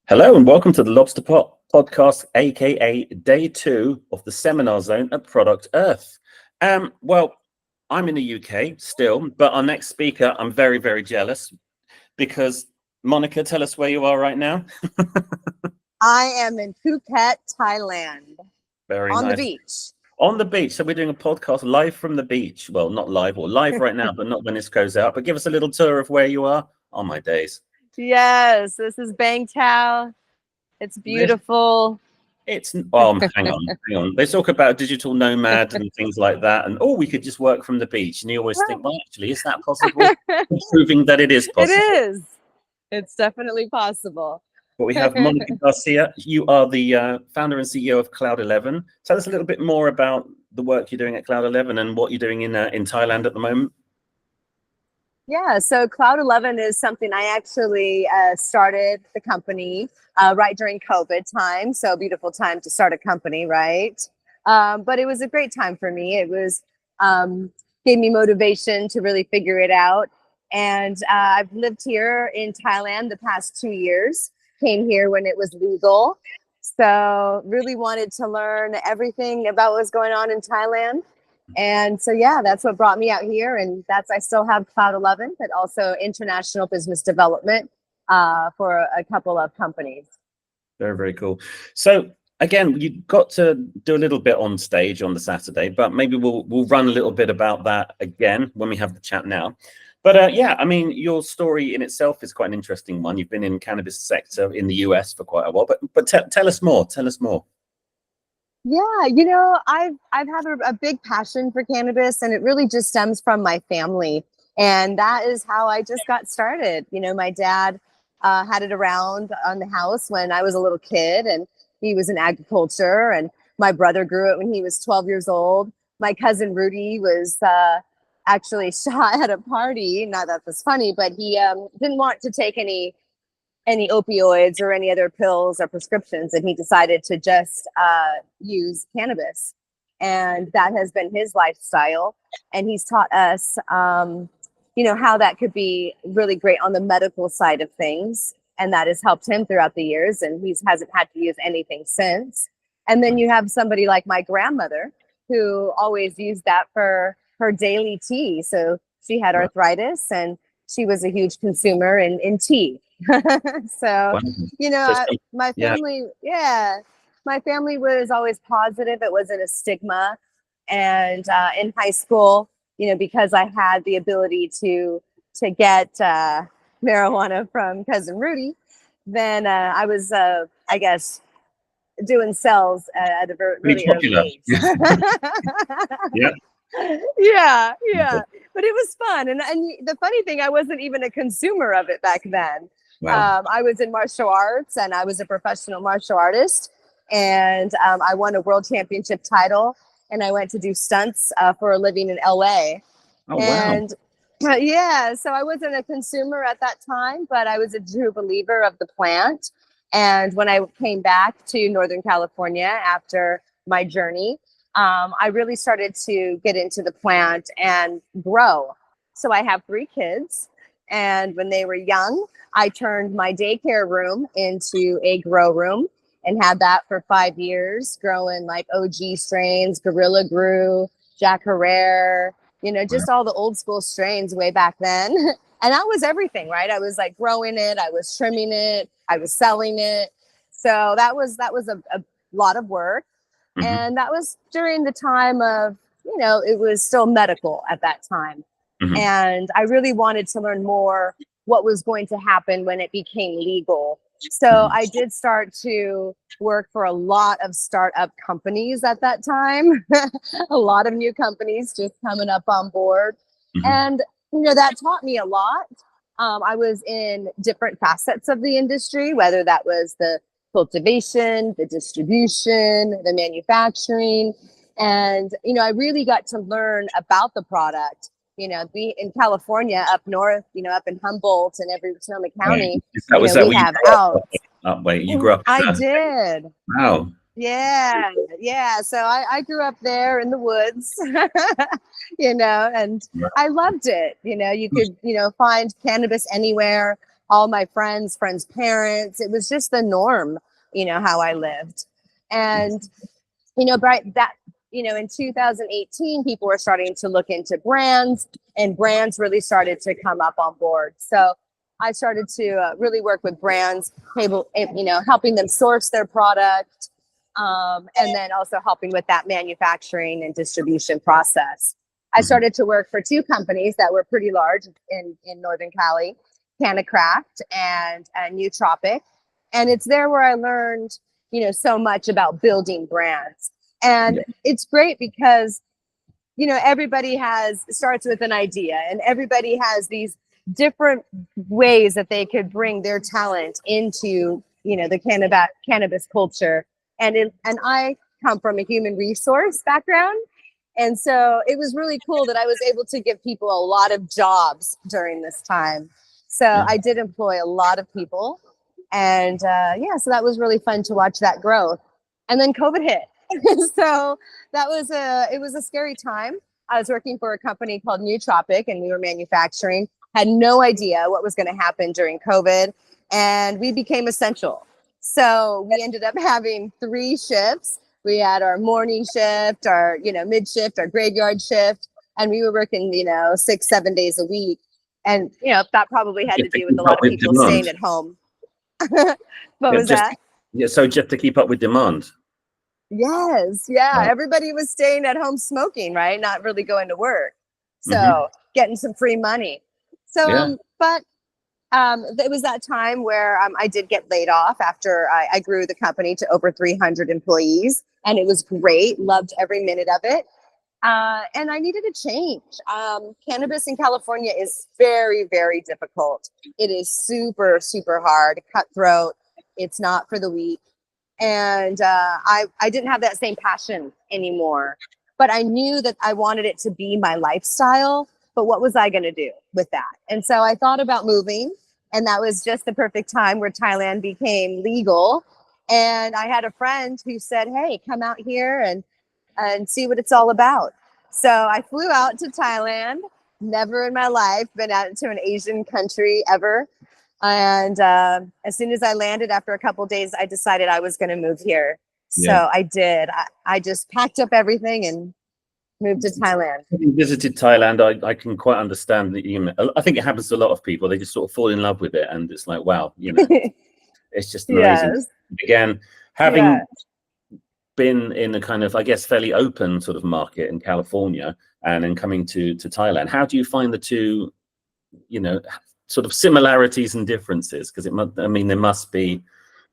Hello and welcome to the Lobster Pot podcast, aka day 2 of the seminar zone at Product Earth. Well, I'm in the UK still, but our next speaker, I'm very, very jealous because Monica, tell us where you are right now. I am in Phuket, Thailand. Very on nice. the beach. On the beach. So we're doing a podcast live from the beach. Well, not live or live right now, but not when this goes out. But give us a little tour of where you are. Oh my days. Yes, this is Bang Tao. It's beautiful. It's hang on. They talk about digital nomad and things like that, and we could just work from the beach. And you always think, well, actually, is that possible? Proving that it is possible. It is. It's definitely possible. But we have Monica Garcia. You are the founder and CEO of Cloud 11. Tell us a little bit more about the work you're doing at Cloud 11 and what you're doing in Thailand at the moment. Yeah, so Cloud 11 is something I actually started the company right during COVID time. So beautiful time to start a company, right? But it was a great time for me. It was gave me motivation to really figure it out. And I've lived here in Thailand the past 2 years. Came here when it was legal. So really wanted to learn everything about what was going on in Thailand. And so, yeah, that's what brought me out here. And I still have Cloud 11, but also international business development for a couple of companies. Very, very cool. So again, you got to do a little bit on stage on the Saturday, but maybe we'll run a little bit about that again when we have the chat now. But yeah, I mean, your story in itself is quite an interesting one. You've been in cannabis sector in the US for quite a while, but tell us more. Tell us more. Yeah, I've had a big passion for cannabis, and it really just stems from my family. And that is how I just got started. My dad had it around on the house when I was a little kid, and he was in agriculture. And my brother grew it when he was 12 years old. My cousin Rudy was actually shot at a party. Not that that's funny, but he didn't want to take any opioids or any other pills or prescriptions, and he decided to just use cannabis. And that has been his lifestyle. And he's taught us, how that could be really great on the medical side of things. And that has helped him throughout the years. And he hasn't had to use anything since. And then you have somebody like my grandmother who always used that for her daily tea. So she had arthritis and she was a huge consumer in tea. So, my family, my family was always positive. It wasn't a stigma. And in high school, because I had the ability to get marijuana from cousin Rudy, then I was, I guess, doing sales at a really early age. Yeah. But it was fun. And the funny thing, I wasn't even a consumer of it back then. Wow. I was in martial arts, and I was a professional martial artist, and I won a world championship title, and I went to do stunts for a living in LA. Oh, and wow. So I wasn't a consumer at that time, but I was a true believer of the plant. And when I came back to Northern California after my journey, I really started to get into the plant and grow. So I have 3 kids. And when they were young, I turned my daycare room into a grow room and had that for 5 years, growing like OG strains, Gorilla Grew, Jack Herrera, just all the old school strains way back then. And that was everything, right? I was like growing it, I was trimming it, I was selling it. So that was a lot of work. Mm-hmm. And that was during the time of, it was still medical at that time. Mm-hmm. And I really wanted to learn more what was going to happen when it became legal. So I did start to work for a lot of startup companies at that time, a lot of new companies just coming up on board. Mm-hmm. And, that taught me a lot. I was in different facets of the industry, whether that was the cultivation, the distribution, the manufacturing. And, I really got to learn about the product. Be in California, up north, up in Humboldt and every Sonoma County, we have out. Wait, you grew up? I did. Wow. Yeah. So I grew up there in the woods, and I loved it. You could, find cannabis anywhere. all my friends' parents. It was just the norm, how I lived. And, in 2018, people were starting to look into brands, and brands really started to come up on board. So I started to really work with brands, helping them source their product, and then also helping with that manufacturing and distribution process. I started to work for two companies that were pretty large in Northern Cali, Cannabis and Nootropic. And it's there where I learned, so much about building brands. And it's great because, everybody starts with an idea, and everybody has these different ways that they could bring their talent into, the cannabis culture. And I come from a human resource background. And so it was really cool that I was able to give people a lot of jobs during this time. So I did employ a lot of people. And so that was really fun to watch that growth. And then COVID hit. So it was a scary time. I was working for a company called Nootropic, and we were manufacturing. Had no idea what was going to happen during COVID, and we became essential. So we ended up having 3 shifts. We had our morning shift, our mid shift, our graveyard shift, and we were working 6-7 days a week. And that probably had to do with a lot of people staying at home. What was that? So just to keep up with demand. Yes. Yeah. Right. Everybody was staying at home smoking, right? Not really going to work. So getting some free money. So, it was that time where I did get laid off after I grew the company to over 300 employees, and it was great. Loved every minute of it. And I needed a change. Cannabis in California is very, very difficult. It is super, super hard, cutthroat. It's not for the weak. And I didn't have that same passion anymore, but I knew that I wanted it to be my lifestyle. But what was I going to do with that? And so I thought about moving, and that was just the perfect time where Thailand became legal. And I had a friend who said, hey, come out here and see what it's all about. So I flew out to Thailand. Never in my life been out to an Asian country ever. And as soon as I landed, after a couple of days, I decided I was going to move here. So I did. I just packed up everything and moved to Thailand. Having visited Thailand, I can quite understand that. I think it happens to a lot of people. They just sort of fall in love with it, and it's like, wow, it's just amazing. Yes. Again, having been in a kind of, I guess, fairly open sort of market in California, and then coming to Thailand, how do you find the two, sort of similarities and differences? Because there must be,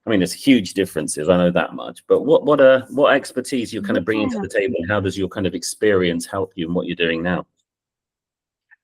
there's huge differences. I know that much. But what expertise you're kind of bringing to the table, and how does your kind of experience help you in what you're doing now?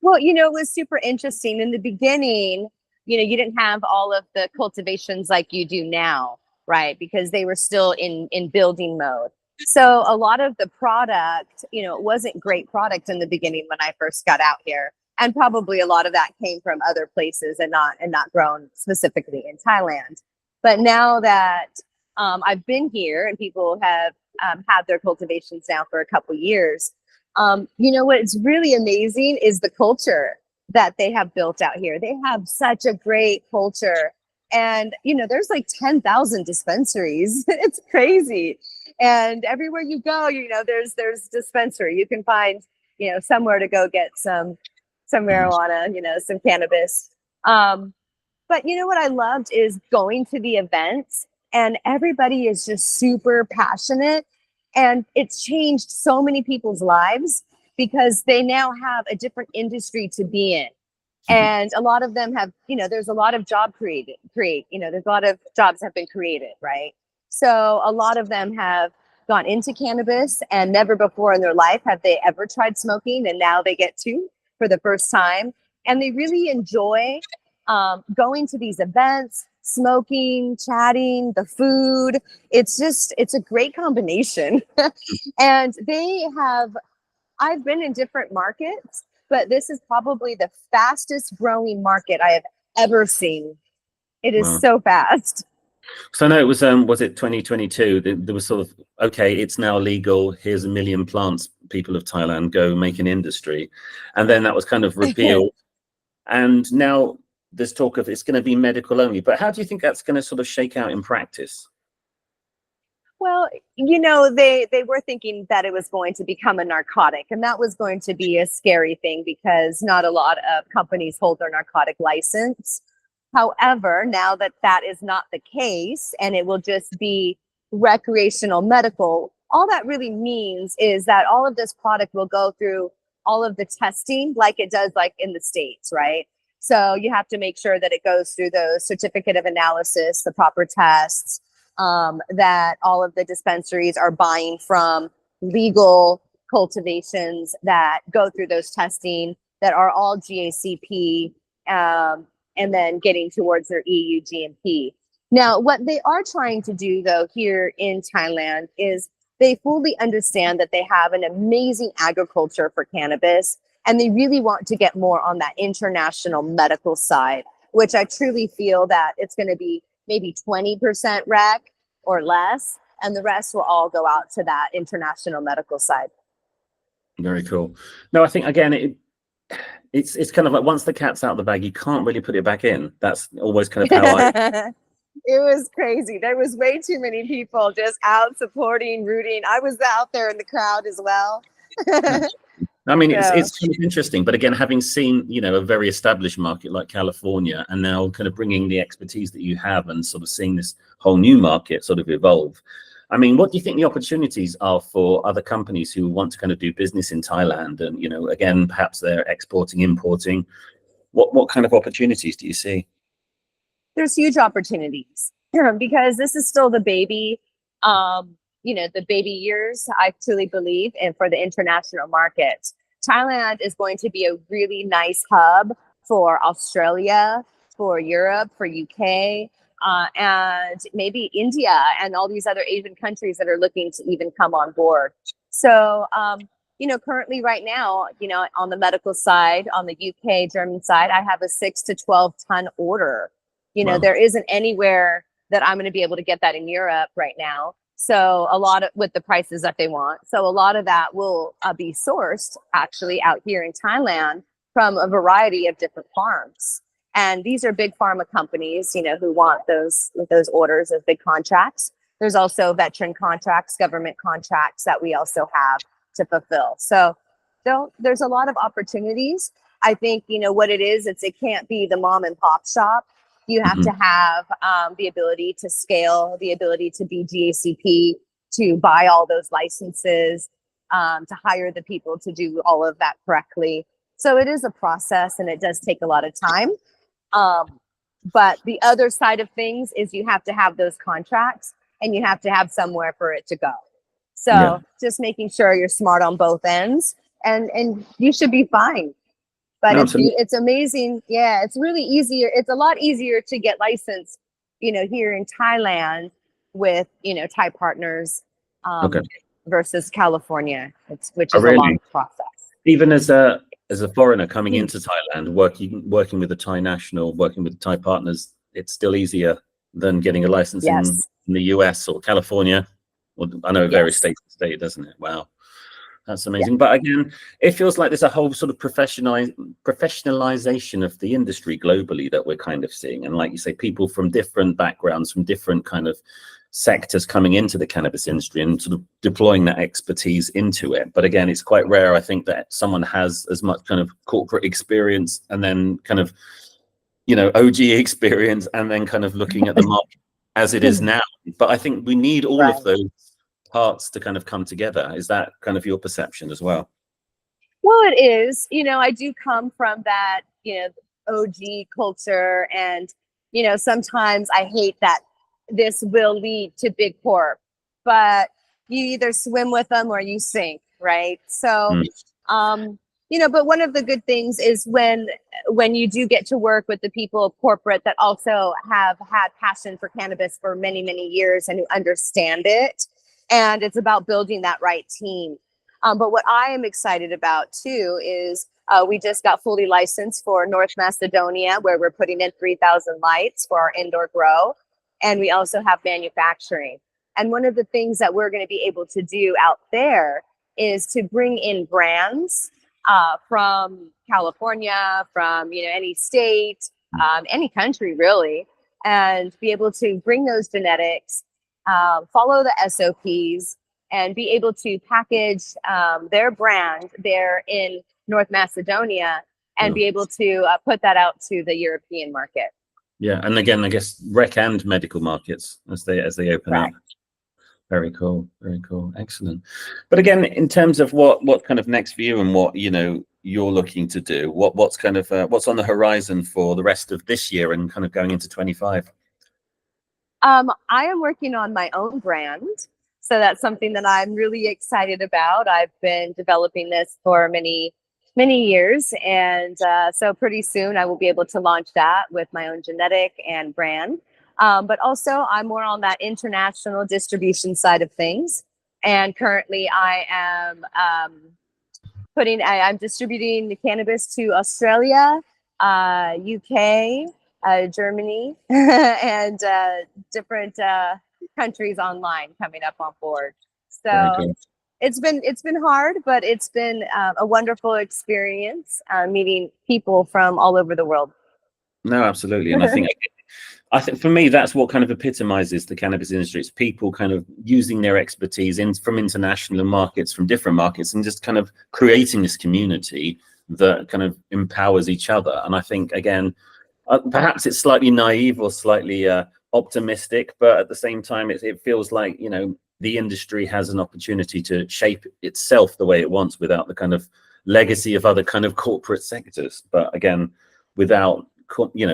Well, it was super interesting in the beginning. You didn't have all of the cultivations like you do now, right? Because they were still in building mode. So a lot of the product, it wasn't great product in the beginning when I first got out here. And probably a lot of that came from other places and not grown specifically in Thailand. But now that I've been here and people have had their cultivations now for a couple years, what's really amazing is the culture that they have built out here. They have such a great culture. And, there's like 10,000 dispensaries. It's crazy. And everywhere you go, there's dispensary. You can find, somewhere to go get some marijuana, some cannabis. But what I loved is going to the events, and everybody is just super passionate, and it's changed so many people's lives because they now have a different industry to be in. And a lot of them have, there's a lot of there's a lot of jobs have been created, right? So a lot of them have gone into cannabis, and never before in their life have they ever tried smoking, and now they get to for the first time. And they really enjoy going to these events, smoking, chatting, the food. It's a great combination. And I've been in different markets, but this is probably the fastest growing market I have ever seen. It is so fast. So I know it was it 2022? There was sort of, okay, it's now legal. Here's 1 million plants. People of Thailand, go make an industry, and then that was kind of repealed. And now there's talk of it's going to be medical only, but how do you think that's going to sort of shake out in practice? Well, they were thinking that it was going to become a narcotic, and that was going to be a scary thing because not a lot of companies hold their narcotic license. However, now that that is not the case and it will just be recreational medical, all that really means is that all of this product will go through all of the testing like it does like in the States, right? So you have to make sure that it goes through those certificate of analysis, the proper tests, that all of the dispensaries are buying from legal cultivations that go through those testing that are all GACP, and then getting towards their EU GMP. Now, what they are trying to do, though, here in Thailand is they fully understand that they have an amazing agriculture for cannabis, and they really want to get more on that international medical side, which I truly feel that it's going to be maybe 20% rec or less, and the rest will all go out to that international medical side. Very cool. No, I think again, it's kind of like once the cat's out of the bag, you can't really put it back in. That's always kind of how I. It was crazy. There was way too many people just out supporting, rooting. I was out there in the crowd as well. I mean, it's kind of interesting, but again, having seen, a very established market like California, and now kind of bringing the expertise that you have and sort of seeing this whole new market sort of evolve. I mean, what do you think the opportunities are for other companies who want to kind of do business in Thailand? And, again, perhaps they're exporting, importing. What kind of opportunities do you see? There's huge opportunities because this is still the baby, the baby years, I truly believe, and for the international market. Thailand is going to be a really nice hub for Australia, for Europe, for UK, and maybe India and all these other Asian countries that are looking to even come on board. So, currently right now, on the medical side, on the UK, German side, I have a 6 to 12 ton order. Wow. There isn't anywhere that I'm going to be able to get that in Europe right now. So a lot of with the prices that they want. So a lot of that will be sourced actually out here in Thailand from a variety of different farms. And these are big pharma companies, who want those orders of big contracts. There's also veteran contracts, government contracts that we also have to fulfill. So there's a lot of opportunities. I think, what it is, it can't be the mom and pop shop. You have to have the ability to scale, the ability to be GACP, to buy all those licenses, to hire the people to do all of that correctly. So it is a process and it does take a lot of time. But the other side of things is you have to have those contracts and you have to have somewhere for it to go. So just making sure you're smart on both ends and you should be fine. But it's amazing. Yeah, it's really easier. It's a lot easier to get licensed, here in Thailand with, Thai partners versus California, which is a long process. Even as a foreigner coming into Thailand, working with a Thai national, working with Thai partners, it's still easier than getting a license in the US or California. Well, I know it varies state to state, doesn't it? Wow. That's amazing. Yeah. But again, it feels like there's a whole sort of professionalization of the industry globally that we're kind of seeing. And like you say, people from different backgrounds, from different kind of sectors coming into the cannabis industry and sort of deploying that expertise into it. But again, it's quite rare, I think, that someone has as much kind of corporate experience and then kind of, OG experience and then kind of looking at the market as it is now. But I think we need all of those parts to kind of come together. Is that kind of your perception as well? Well, it is. I do come from that, OG culture, and sometimes I hate that this will lead to big corp, but you either swim with them or you sink, right? So but one of the good things is when you do get to work with the people of corporate that also have had passion for cannabis for many, many years and who understand it. And it's about building that right team. But what I am excited about too is we just got fully licensed for North Macedonia, where we're putting in 3,000 lights for our indoor grow. And we also have manufacturing. And one of the things that we're going to be able to do out there is to bring in brands from California, from any state, any country really, and be able to bring those genetics, follow the SOPs, and be able to package their brand there in North Macedonia and be able to put that out to the European market. Yeah, and again, I guess rec and medical markets as they open up. Very cool, very cool, excellent. But again, in terms of what kind of next for you and what you're looking to do, what's kind of what's on the horizon for the rest of this year and kind of going into 25? I am working on my own brand, so that's something that I'm really excited about. I've been developing this for many years, and so pretty soon I will be able to launch that with my own genetic and brand. But also I'm more on that international distribution side of things. And currently I am I'm distributing the cannabis to Australia, UK, Germany, and different countries online coming up on board. So it's been hard, but it's been a wonderful experience meeting people from all over the world. No, absolutely. And I think for me, that's what kind of epitomizes the cannabis industry. It's people kind of using their expertise from international markets, from different markets, and just kind of creating this community that kind of empowers each other. And I think, again, perhaps it's slightly naive or slightly optimistic, but at the same time, it feels like, the industry has an opportunity to shape itself the way it wants without the kind of legacy of other kind of corporate sectors. But again, without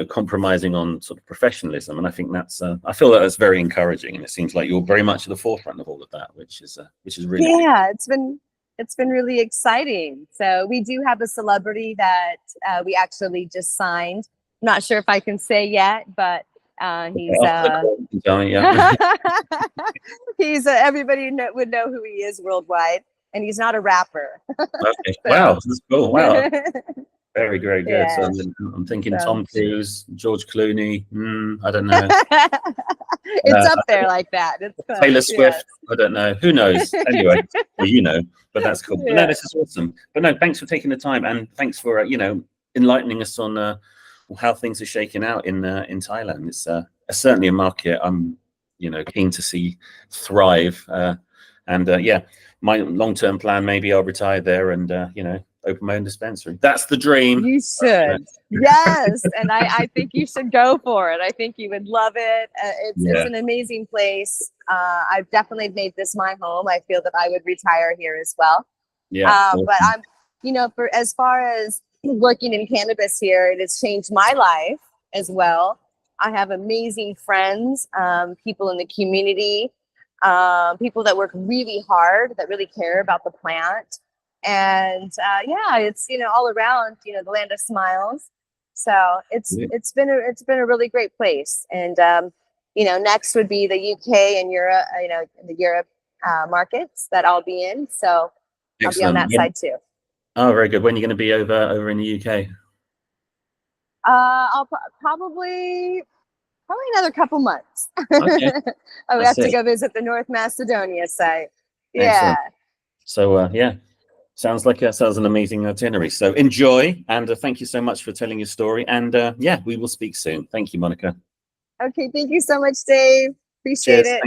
compromising on sort of professionalism. And I think I feel that's very encouraging, and it seems like you're very much at the forefront of all of that, which is really it's been really exciting. So we do have a celebrity that we actually just signed. I'm not sure if I can say yet, but he's he's everybody would know who he is worldwide, and he's not a rapper. Okay. Wow, that's cool. Wow. Very, very good. Yeah. So I'm thinking Tom Cruise, George Clooney. I don't know. It's up there like that. It's fun. Taylor Swift. Yes. I don't know. Who knows? Anyway, well, but that's cool. But no, this is awesome. But no, thanks for taking the time, and thanks for enlightening us on how things are shaking out in Thailand. It's certainly a market I'm keen to see thrive. My long-term plan, maybe I'll retire there and open my own dispensary. That's the dream. You should. Yes. And I think you should go for it. I think you would love it. It's an amazing place. I've definitely made this my home. I feel that I would retire here as well. Yeah. Awesome. But I'm, for as far as working in cannabis here, it has changed my life as well. I have amazing friends, people in the community, people that work really hard, that really care about the plant. And it's all around the land of smiles. So it's been a really great place. And next would be the UK and Europe, the Europe markets that I'll be in. So excellent. I'll be on that side too. Oh, very good. When are you going to be over in the UK? I'll probably another couple months. Okay. I would have to go visit the North Macedonia site. Excellent. So sounds an amazing itinerary. So enjoy, and thank you so much for telling your story. And we will speak soon. Thank you, Monica. Okay, thank you so much, Dave. Appreciate it.